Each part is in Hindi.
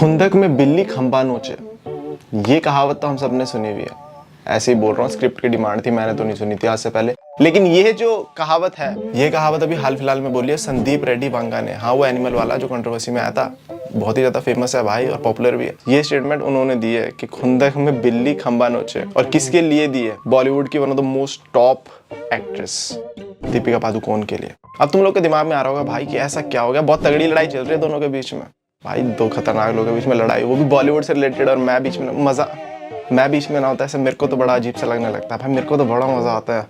खुंदक में बिल्ली खंबा नोचे, ये कहावत तो हम सबने सुनी हुई है। ऐसे ही बोल रहा हूँ, स्क्रिप्ट की डिमांड थी, मैंने तो नहीं सुनी थी आज से पहले। लेकिन ये जो कहावत है, ये कहावत अभी हाल फिलहाल में बोली है संदीप रेड्डी वांगा ने। हाँ, वो एनिमल वाला जो कंट्रोवर्सी में आया था, बहुत ही ज्यादा फेमस है भाई और पॉपुलर भी है। ये स्टेटमेंट उन्होंने दी है कि खुंदक में बिल्ली खंबा नोचे, और किसके लिए दी है? बॉलीवुड की one of the most top actress Deepika Padukone के लिए। अब तुम लोग के दिमाग में आ रहा होगा भाई कि ऐसा क्या हो गया, बहुत तगड़ी लड़ाई चल रही है दोनों के बीच में। भाई दो खतरनाक लोगों के बीच में लड़ाई, वो भी बॉलीवुड से रिलेटेड, और मैं बीच में ना होता है ऐसे, मेरे को तो बड़ा अजीब सा लगने लगता है भाई। मेरे को तो बड़ा मजा आता है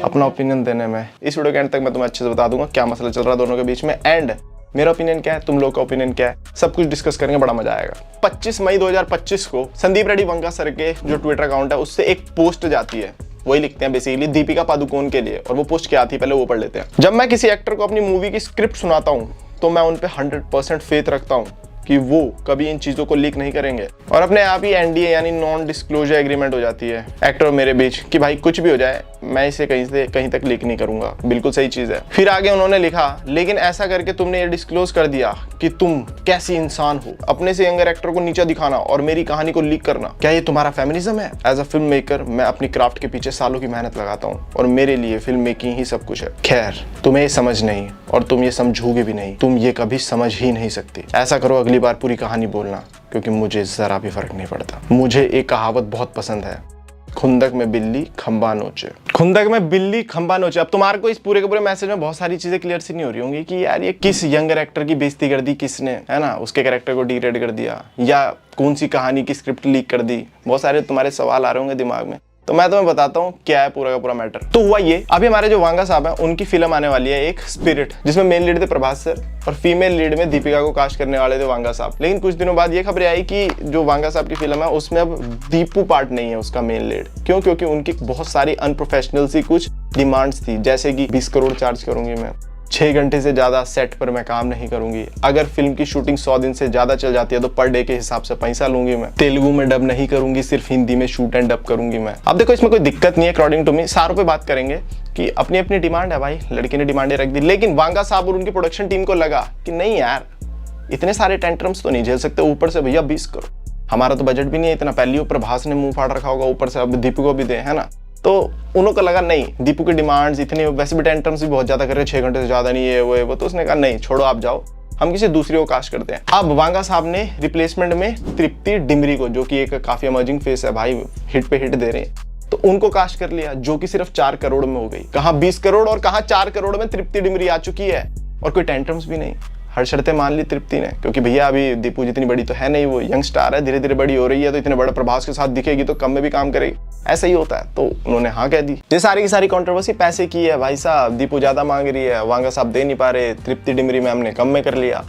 अपना ओपिनियन देने में। इस वीडियो के एंड तक मैं तुम्हें अच्छे से बता दूंगा क्या मसला चल रहा है दोनों के बीच में, एंड मेरा ओपिनियन क्या है, तुम लोग का ओपिनियन क्या है, सब कुछ डिस्कस करेंगे, बड़ा मजा आएगा। 25 मई 2025 को संदीप रेड्डी वांगा सर के जो ट्विटर अकाउंट है उससे एक पोस्ट जाती है, वही लिखते हैं बेसिकली दीपिका पादुकोण के लिए। और वो पोस्ट क्या थी पहले वो पढ़ लेते हैं। जब मैं किसी एक्टर को अपनी मूवी की स्क्रिप्ट सुनाता हूँ तो मैं उन पे 100% फेथ रखता हूँ कि वो कभी इन चीजों को लीक नहीं करेंगे, और अपने आप ही एनडीए यानी नॉन डिस्क्लोजर एग्रीमेंट हो जाती है एक्टर और मेरे बीच कि भाई कुछ भी हो जाए मैं इसे कहीं से कहीं तक लीक नहीं करूंगा। बिल्कुल सही चीज है। फिर आगे उन्होंने लिखा, लेकिन ऐसा करके तुमने ये डिस्क्लोज कर दिया कि तुम कैसी इंसान हो, अपने से यंगर एक्टर को नीचा दिखाना और मेरी कहानी को लीक करना, क्या ये तुम्हारा फेमिनिज्म है? एज अ फिल्म मेकर मैं अपनी क्राफ्ट के पीछे सालों की मेहनत लगाता हूँ और मेरे लिए फिल्म मेकिंग ही सब कुछ है। खैर, तुम्हें ये समझ नहीं और तुम ये समझोगे भी नहीं, तुम ये कभी समझ ही नहीं सकती। ऐसा करो अगली बार पूरी कहानी बोलना, क्योंकि मुझे जरा भी फर्क नहीं पड़ता। मुझे एक कहावत बहुत पसंद है, खुंदक में बिल्ली खंबा नोचे। खुंदक में बिल्ली खंबा नोचे। अब तुम्हारे को इस पूरे के पूरे मैसेज में बहुत सारी चीजें क्लियर सी नहीं हो रही होंगी कि यार ये किस यंगर एक्टर की बेइज्जती कर दी किसने, है ना, उसके कैरेक्टर को डिग्रेड कर दिया, या कौन सी कहानी की स्क्रिप्ट लीक कर दी। बहुत सारे तुम्हारे सवाल आ रहे होंगे दिमाग में, तो मैं तुम्हें बताता हूँ क्या है पूरा का पूरा मैटर। तो हुआ ये, अभी हमारे जो वांगा साहब हैं उनकी फिल्म आने वाली है एक स्पिरिट, जिसमें मेन लीड थे प्रभास सर और फीमेल लीड में दीपिका को कास्ट करने वाले थे वांगा साहब। लेकिन कुछ दिनों बाद ये खबर आई कि जो वांगा साहब की फिल्म है उसमें अब दीपू पार्ट नहीं है उसका मेन लीड। क्यों? क्योंकि उनकी बहुत सारी अनप्रोफेशनल सी कुछ डिमांड्स थी, जैसे कि 20 करोड़ चार्ज करूंगी मैं, 6 घंटे से ज्यादा सेट पर मैं काम नहीं करूंगी, अगर फिल्म की शूटिंग 100 दिन से ज्यादा चल जाती है तो पर डे के हिसाब से पैसा लूंगी मैं, तेलुगु में डब नहीं करूंगी, सिर्फ हिंदी में शूट एंड डब करूंगी मैं। अब देखो इसमें कोई दिक्कत नहीं है अकॉर्डिंग टू मी, सारों पे बात करेंगे कि अपनी अपनी डिमांड है भाई, लड़की ने डिमांडें रख दी। लेकिन वांगा साहब और उनकी प्रोडक्शन टीम को लगा कि नहीं यार, इतने सारे टेंट्रम्स तो नहीं झेल सकते, ऊपर से भैया 20 करोड़, हमारा तो बजट भी नहीं है इतना। पहले ही प्रभास ने मुंह फाड़ रखा होगा, ऊपर से अब दीपू को भी दे, है ना। तो उन्होंने को लगा नहीं, दीपू की डिमांड्स इतनी, वैसे भी टेंट्रम्स भी बहुत ज्यादा कर रहे हैं, 6 घंटे से ज्यादा नहीं है वो, तो उसने कहा नहीं छोड़ो आप जाओ, हम किसी दूसरी को कास्ट करते हैं। अब वांगा साहब ने रिप्लेसमेंट में तृप्ति डिमरी को, जो कि एक काफी अमर्जिंग फेस है भाई, हिट पे हिट दे रहे हैं, तो उनको कास्ट कर लिया, जो कि सिर्फ 4 करोड़ में हो गई। कहाँ 20 करोड़ और कहाँ 4 करोड़ में तृप्ति डिमरी आ चुकी है, और कोई टेंट्रम्स भी नहीं, हर शर्तें मान ली तृप्ति ने, क्योंकि भैया अभी दीपू जितनी बड़ी तो है नहीं, वो यंग स्टार है, धीरे धीरे बड़ी हो रही है, तो इतने बड़े प्रभास के साथ दिखेगी तो कम में भी काम करेगी, ऐसा ही होता है। तो उन्होंने हाँ कह दी। ये सारी की सारी कंट्रोवर्सी पैसे की है भाई साहब, दीपू ज्यादा मांग रही है, वांगा साहब दे नहीं पा रहे, तृप्ति डिमरी में हमने कम में कर लिया।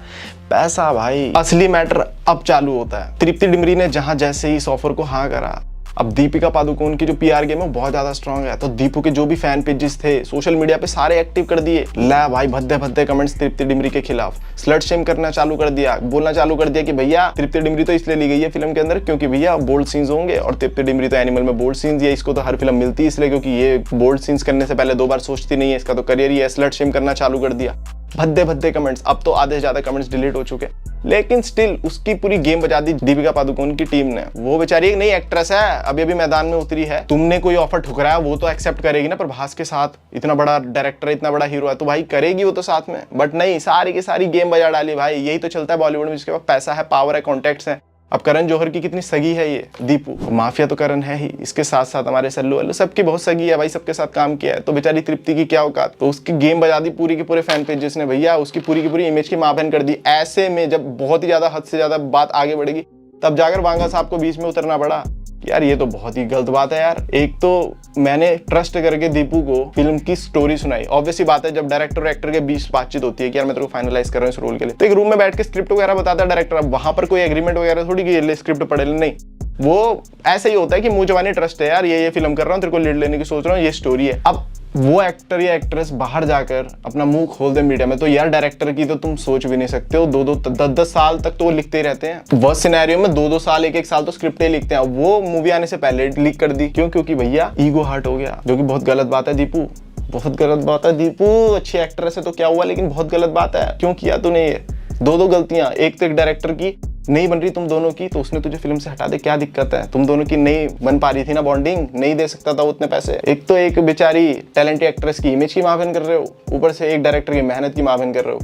पैसा भाई, असली मैटर अब चालू होता है। तृप्ति डिमरी ने जहां जैसे ही इस ऑफर को हाँ करा, अब दीपिका पादुकोण की जो पीआर गेम है बहुत ज्यादा स्ट्रांग है, तो दीपू के जो भी फैन पेजेस थे सोशल मीडिया पे सारे एक्टिव कर दिए। ला भाई भद्दे भद्दे कमेंट्स तृप्ति डिमरी के खिलाफ, स्लट शेम करना चालू कर दिया, बोलना चालू कर दिया कि भैया तृप्ति डिमरी तो इसलिए ली गई है फिल्म के अंदर क्योंकि भैया बोल्ड सीन्स होंगे, और तृप्ति डिमरी तो एनिमल में बोल्ड सीन्स, ये इसको तो हर फिल्म मिलती है इसलिए क्योंकि ये बोल्ड सीन्स करने से पहले 2 बार सोचती नहीं है, इसका तो करियर ही है। स्लट शेम करना चालू कर दिया, भद्दे भद्दे कमेंट्स। अब तो आधे से ज्यादा कमेंट्स डिलीट हो चुके, लेकिन स्टिल उसकी पूरी गेम बजा दी दीपिका पादुकोण की टीम ने। वो बेचारी एक नई एक्ट्रेस है, अभी अभी मैदान में उतरी है, तुमने कोई ऑफर ठुकराया वो तो एक्सेप्ट करेगी ना, प्रभास के साथ इतना बड़ा डायरेक्टर है, इतना बड़ा हीरो है, तो भाई करेगी वो तो साथ में। बट नहीं, सारी की सारी गेम बजा डाली भाई। यही तो चलता है बॉलीवुड में, जिसके पास पैसा है, पावर है, कॉन्टेक्ट्स है। अब करण जौहर की कितनी सगी है ये दीपू, माफिया तो करण है ही, इसके साथ साथ हमारे सल्लू वल्लू सबकी बहुत सगी है भाई, सबके साथ काम किया है। तो बेचारी तृप्ति की क्या औकात, तो उसकी गेम बजा दी पूरी के पूरे फैन पेजेस ने भैया, उसकी पूरी की पूरी इमेज की मां बहन कर दी। ऐसे में जब बहुत ही ज्यादा हद से ज्यादा बात आगे बढ़ेगी तब जाकर वांगा साहब को बीच में उतरना पड़ा। यार ये तो बहुत ही गलत बात है यार। एक तो मैंने ट्रस्ट करके दीपू को फिल्म की स्टोरी सुनाई, ऑब्वियसली बात है जब डायरेक्टर और एक्टर के बीच बातचीत होती है कि यार मैं तेरे को फाइनलाइज कर रहा हूँ इस रोल के लिए, तो एक रूम में बैठ के स्क्रिप्ट वगैरह बताता है डायरेक्टर। अब वहां पर कोई एग्रीमेंट वगैरह थोड़ी कि स्क्रिप्ट पढ़े ले, नहीं, वो ऐसा ही होता है कि मुंह जवानी ट्रस्ट है यार, ये फिल्म कर रहा हूँ, तेरे को लीड लेने की सोच रहा हूँ, ये स्टोरी है। अब वो एक्टर या एक्ट्रेस बाहर जाकर अपना मुंह खोल दे मीडिया में, तो यार डायरेक्टर की तो तुम सोच भी नहीं सकते हो। 10 साल तक तो वो लिखते ही रहते हैं, वर्स्ट सिनेरियो में 2 साल 1 साल तो स्क्रिप्ट ही लिखते हैं। वो मूवी आने से पहले लीक कर दी, क्यों? क्योंकि भैया ईगो हर्ट हो गया, जो कि बहुत गलत बात है दीपू, बहुत गलत बात है दीपू। अच्छी एक्ट्रेस है तो क्या हुआ, लेकिन बहुत गलत बात है। क्यों किया तूने ये? 2 गलतियां, एक तो एक डायरेक्टर की नहीं बन रही तुम दोनों की तो उसने तुझे फिल्म से हटा दे, क्या दिक्कत है? तुम दोनों की नहीं बन पा रही थी ना बॉन्डिंग, नहीं दे सकता था उतने पैसे। एक तो एक बेचारी टैलेंटेड एक्ट्रेस की इमेज की माफिन कर रहे हो, ऊपर से एक डायरेक्टर की मेहनत की माफिन कर रहे हो।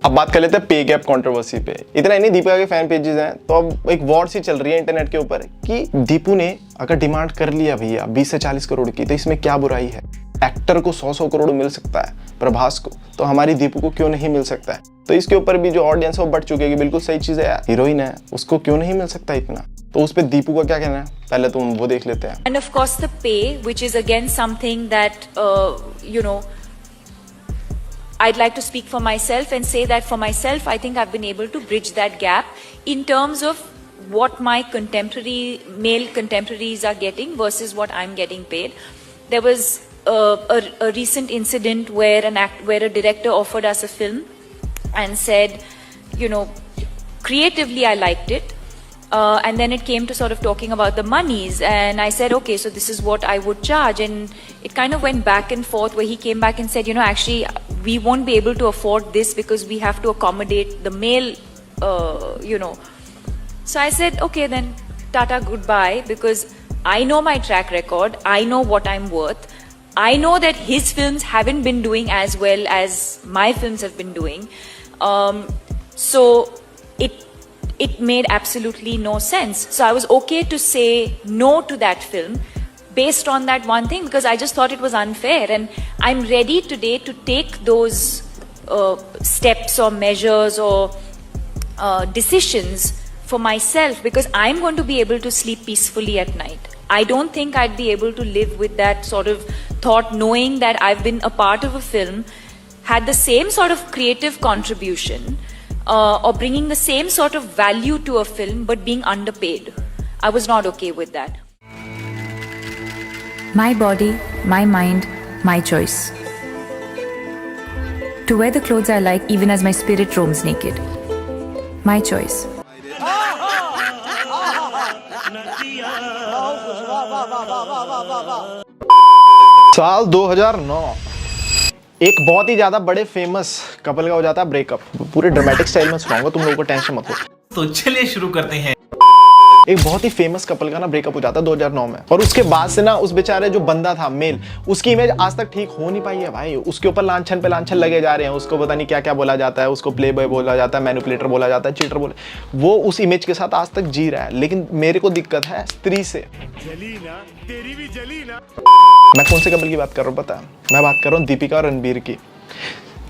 अब बात कर लेते हैं पे गैप कंट्रोवर्सी पे। इतना ही नहीं, दीपिका के फैन पेजेस हैं तो अब एक वॉर सी चल रही है इंटरनेट के ऊपर कि दीपू ने अगर डिमांड कर लिया भैया 20 से 40 करोड़ की तो इसमें क्या बुराई है? एक्टर को 100 करोड़ मिल सकता है, प्रभास को, तो हमारी दीपू को क्यों नहीं मिल सकता है? तो इसके ऊपर भी जो ऑडियंस है वो बढ़ चुकी है कि बिल्कुल सही चीज है यार, हीरोइन है उसको क्यों नहीं मिल सकता इतना। तो उस पे दीपू का क्या कहना है, पहले तुम वो देख लेते हैं। And of course the pay, which is again something that I'd like to speak for myself and say that for myself, I think I've been able to bridge that gap in terms of what my male contemporaries are getting versus what I'm getting paid. There was a recent incident where a director offered us a film and said, creatively I liked it. And then it came to sort of talking about the monies, and I said, okay, so this is what I would charge, and it kind of went back and forth where he came back and said, actually we won't be able to afford this because we have to accommodate the male, So I said, okay, then tata goodbye, because I know my track record, I know what I'm worth, I know that his films haven't been doing as well as my films have been doing, so it made absolutely no sense. So I was okay to say no to that film based on that one thing, because I just thought it was unfair, and I'm ready today to take those steps or measures or decisions for myself, because I'm going to be able to sleep peacefully at night. I don't think I'd be able to live with that sort of thought, knowing that I've been a part of a film, had the same sort of creative contribution, or bringing the same sort of value to a film but being underpaid. I was not okay with that. My body, my mind, my choice. To wear the clothes I like even as my spirit roams naked. My choice. साल 2009 एक बहुत ही ज्यादा बड़े फेमस कपल का हो जाता है ब्रेकअप। पूरे ड्रामेटिक स्टाइल में सुनाऊंगा, तुम लोगों को टेंशन मत हो। तो चलिए शुरू करते हैं। एक बहुत ही फेमस कपल का ना ब्रेकअप हो जाता है 2009 में, और उसके बाद से ना उस बेचारे जो बंदा था मेल, उसकी इमेज आज तक ठीक हो नहीं पाई है भाई। उसके ऊपर लांछन पे लांछन लगे जा रहे हैं, उसको पता नहीं क्या क्या बोला जाता है, उसको प्ले बॉय बोला जाता है, मैनिपुलेटर बोला जाता है, चीटर बोला, वो उस इमेज के साथ आज तक जी रहा है। लेकिन मेरे को दिक्कत है स्त्री से। जली ना, तेरी भी जली ना। मैं कौन से कपल की बात कर रहा हूँ पता है? मैं बात कर रहा हूँ दीपिका और रणबीर की।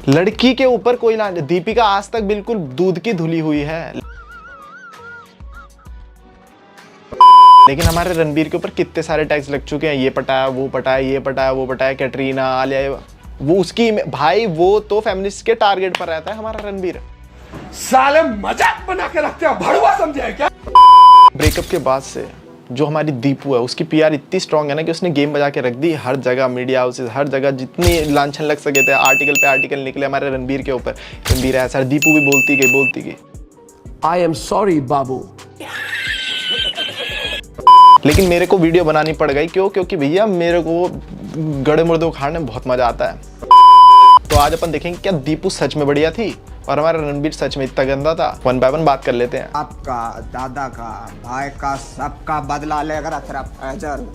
लड़की के ऊपर कोई ना, दीपिका आज तक बिल्कुल दूध की धुली हुई है, लेकिन हमारे रणबीर के ऊपर कितने सारे टैग्स लग चुके हैं, ये पटाया, वो पटाया, ये पटाया, वो पटाया, कैटरीना, आलिया, वो उसकी भाई, वो तो फेमिनिस्ट के टारगेट पर रहता है हमारा रणबीर। साले मजाक बना के रखते हो, भड़ुआ समझे है क्या? ब्रेकअप के बाद से जो हमारी दीपू है उसकी पीआर इतनी स्ट्रांग है ना कि उसने गेम बजा के रख दी हर जगह, मीडिया हाउसेस, हर जगह जितनी लांछन लग सके थे, आर्टिकल पे आर्टिकल निकले हमारे रणबीर के ऊपर। रणबीर ऐसा, दीपू भी बोलती गई। आई एम सॉरी बाबू। लेकिन मेरे को वीडियो बनानी पड़ गई, क्यों? क्योंकि भैया मेरे को गड़े मुर्दे उखाड़ने में बहुत मजा आता है। तो आज अपन देखेंगे क्या दीपू सच में बढ़िया थी और हमारा रणबीर सच में इतना गंदा था। वन बाय वन बात कर लेते हैं। आपका, दादा का, भाई का, सबका बदला लेकर फैजल।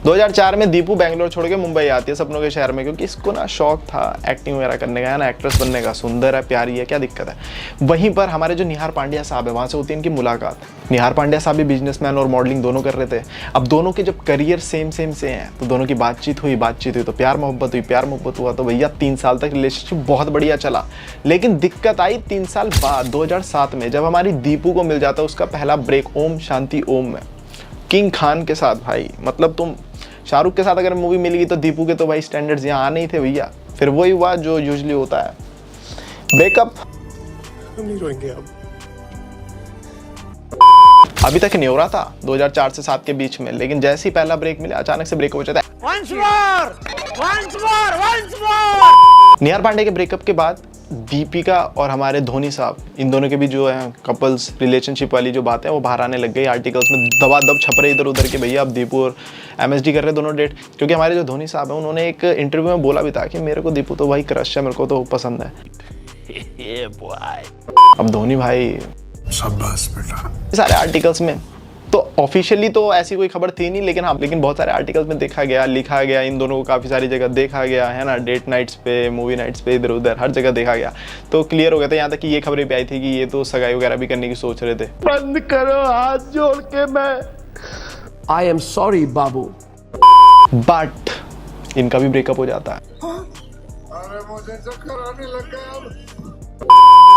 2004 में दीपू बेंगलोर छोड़ के मुंबई आती है सपनों के शहर में, क्योंकि इसको ना शौक था एक्टिंग वगैरह करने का, है ना, एक्ट्रेस बनने का। सुंदर है, प्यारी है, क्या दिक्कत है? वहीं पर हमारे जो निहार पांड्या साहब है, वहां से होती है इनकी मुलाकात। निहार पांड्या साहब भी बिजनेसमैन और मॉडलिंग दोनों कर रहे थे। अब दोनों के जब करियर सेम से हैं तो दोनों की बातचीत हुई तो प्यार मोहब्बत हुआ। तो भैया 3 साल तक रिलेशनशिप बहुत बढ़िया चला। लेकिन दिक्कत आई 3 साल बाद 2007 में, जब हमारी दीपू को मिल जाता उसका पहला ब्रेक ओम शांति ओम में, किंग खान के साथ। भाई मतलब तुम शाहरुख के साथ अगर मूवी मिलेगी तो दीपू के तो भाई स्टैंडर्ड्स यहाँ आने ही थे भैया। फिर वही हुआ जो यूजुअली होता है, ब्रेकअप। हम नहीं रोएंगे अब। अभी तक नहीं हो रहा था 2004 से 7 के बीच में, लेकिन जैसे ही पहला ब्रेक मिला अचानक से ब्रेकअप हो जाता है। Once more! निहार पांडे के ब्रेकअप के बाद दीपिका और हमारे धोनी साहब, इन दोनों के भी जो है कपल्स रिलेशनशिप वाली जो बातें हैं वो बाहर आने लग गई। आर्टिकल्स में दबादब छप रहे इधर उधर के भैया अब दीपू और एमएसडी कर रहे दोनों डेट। क्योंकि हमारे जो धोनी साहब हैं उन्होंने एक इंटरव्यू में बोला भी था कि मेरे को दीपू तो भाई क्रश है, मेरे को तो पसंद है। अब धोनी भाई शाबाश बेटा। सारे आर्टिकल्स में तो ऑफिशियली तो ऐसी कोई खबर थी नहीं, लेकिन हाँ, लेकिन बहुत सारे आर्टिकल्स में देखा गया, लिखा गया, इन दोनों को काफ़ी सारी जगह देखा गया है ना, डेट नाइट्स पे, मूवी नाइट्स पे, इधर उधर हर जगह देखा गया, तो क्लियर हो गया था। यहाँ तक कि ये खबरें भी आई थी कि ये तो सगाई वगैरह भी करने की सोच रहे थे। बंद करो हाथ जोड़ के, मैं I am sorry Babu. But इनका भी ब्रेकअप हो जाता है। अरे मुझे चक्कर आने लग गया अब।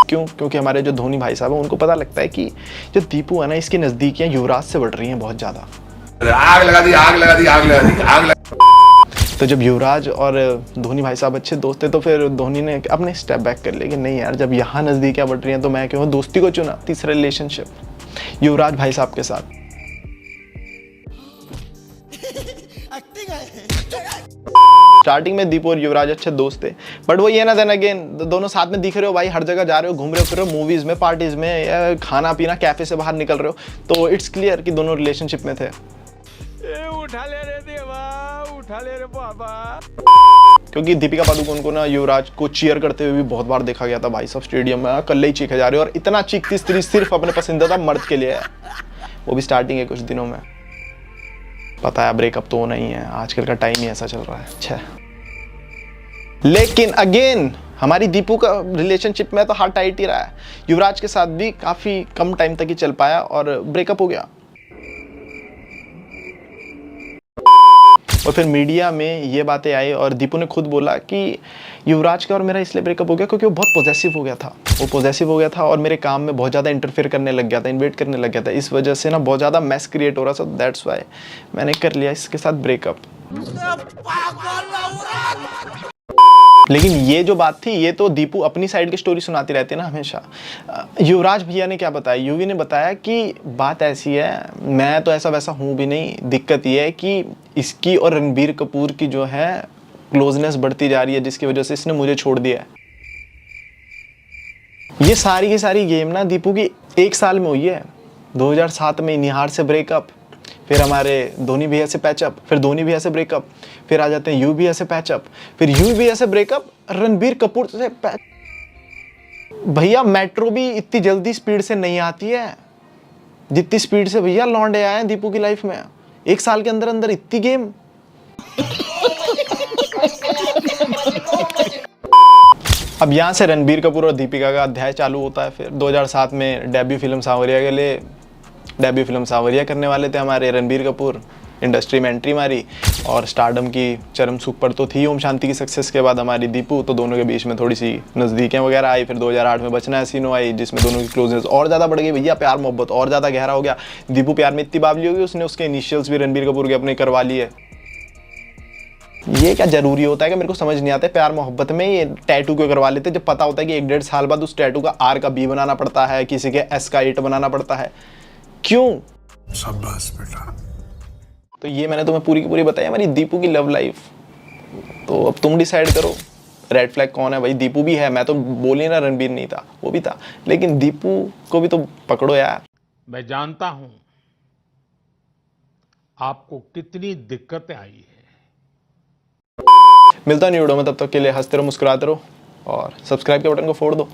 क्यों? क्योंकि हमारे जो धोनी भाई साहब हैं उनको पता लगता है कि जो दीपू है ना, इसकी नज़दीकियाँ युवराज से बढ़ रही हैं बहुत ज़्यादा। आग लगा दी, आग लगा दी, आग लगा दी, आग लगा। तो जब युवराज और धोनी भाई साहब अच्छे दोस्त थे, तो फिर धोनी ने अपने स्टेप बैक कर लिया कि नहीं यार, जब यहाँ नज़दीकियाँ बढ़ रही हैं तो मैं क्यों दोस्ती को चुना, तीसरा रिलेशनशिप युवराज भाई साहब के साथ। स्टार्टिंग में दीपू और युवराज अच्छे दोस्त थे, बट वो ये ना, देन अगेन दोनों साथ में दिख रहे हो भाई, हर जगह जा रहे हो, घूम रहे हो, फिर मूवीज में, पार्टीज में, खाना पीना, कैफे से बाहर निकल रहे हो, तो इट्स क्लियर कि दोनों रिलेशनशिप में थे। उठा ले रे देवा, उठा ले रे बाबा। क्योंकि दीपिका पादुकोण को ना युवराज को चीयर करते हुए भी बहुत बार देखा गया था भाई साहब स्टेडियम में, कल ही चीखे जा रहे हो, और इतना चीखती स्त्री सिर्फ अपने पसंदीदा मर्द के लिए है, वो भी स्टार्टिंग के कुछ दिनों में। पता है ब्रेकअप तो होना ही है, आजकल का टाइम ही ऐसा चल रहा है। अच्छा, लेकिन अगेन हमारी दीपू का रिलेशनशिप में तो हार्ट टाइट ही रहा है। युवराज के साथ भी काफी कम टाइम तक ही चल पाया और ब्रेकअप हो गया। और फिर मीडिया में ये बातें आई और दीपू ने खुद बोला कि युवराज का और मेरा इसलिए ब्रेकअप हो गया क्योंकि वो बहुत पॉजेसिव हो गया था, वो पॉजेसिव हो गया था और मेरे काम में बहुत ज़्यादा इंटरफेयर करने लग गया था, इन्वेट करने लग गया था, इस वजह से ना बहुत ज़्यादा मैस क्रिएट हो रहा था, दैट्स वाई मैंने कर लिया इसके साथ ब्रेकअप। लेकिन ये जो बात थी, ये तो दीपू अपनी साइड की स्टोरी सुनाती रहती है ना हमेशा। युवराज भैया ने क्या बताया, युवी ने बताया कि बात ऐसी है, मैं तो ऐसा वैसा हूँ भी नहीं, दिक्कत ये है कि इसकी और रणबीर कपूर की जो है क्लोजनेस बढ़ती जा रही है, जिसकी वजह से इसने मुझे छोड़ दिया है। ये सारी की सारी गेम ना दीपू की एक साल में हुई है। 2007 में निहार से ब्रेकअप, फिर हमारे धोनी भैया से पैचअप, फिर धोनी भैया से ब्रेकअप, फिर आ जाते हैं यू भैया से पैचअप, फिर यू भैया से ब्रेकअप, रणबीर कपूर से भैया मेट्रो भी इतनी जल्दी स्पीड से नहीं आती है जितनी स्पीड से भैया लौंडे आए हैं दीपू की लाइफ में। एक साल के अंदर अंदर इतनी गेम। अब यहाँ से रणबीर कपूर और दीपिका का अध्याय चालू होता है। फिर 2007 में डेब्यू फिल्म सांवरिया के लिए डेब्यू फिल्म सांवरिया करने वाले थे हमारे रणबीर कपूर, इंडस्ट्री में एंट्री मारी और स्टारडम की चरम सुख पर तो थी ओम शांति की सक्सेस के बाद हमारी दीपू, तो दोनों के बीच में थोड़ी सी नज़दीकियाँ वगैरह आई। फिर 2008 में बचना हसीनो आई, जिसमें दोनों की क्लोजनेस और ज़्यादा बढ़ गई भैया, प्यार मोहब्बत और ज़्यादा गहरा हो गया। दीपू प्यार में इतनी बावली होगी, उसने उसके इनिशियल्स भी रणबीर कपूर के अपने करवा लिए। ये क्या जरूरी होता है कि मेरे को समझ नहीं आता, प्यार मोहब्बत में ये टैटू क्यों करवा लेते, जब पता होता है कि 1-1.5 साल बाद उस टैटू का R का B बनाना पड़ता है, किसी के S का 8 बनाना पड़ता है, क्यों? शाबाश बेटा। तो ये मैंने तुम्हें पूरी की पूरी बताई हमारी दीपू की लव लाइफ। तो अब तुम डिसाइड करो रेड फ्लैग कौन है। भाई दीपू भी है, मैं तो बोल ही ना रणबीर नहीं था, वो भी था, लेकिन दीपू को भी तो पकड़ो यार। मैं जानता हूं आपको कितनी दिक्कतें आई है। मिलता नहीं वीडियो में, तब तक के लिए हंसते रहो, मुस्कुराते रहो और सब्सक्राइब के बटन को फोड़ दो।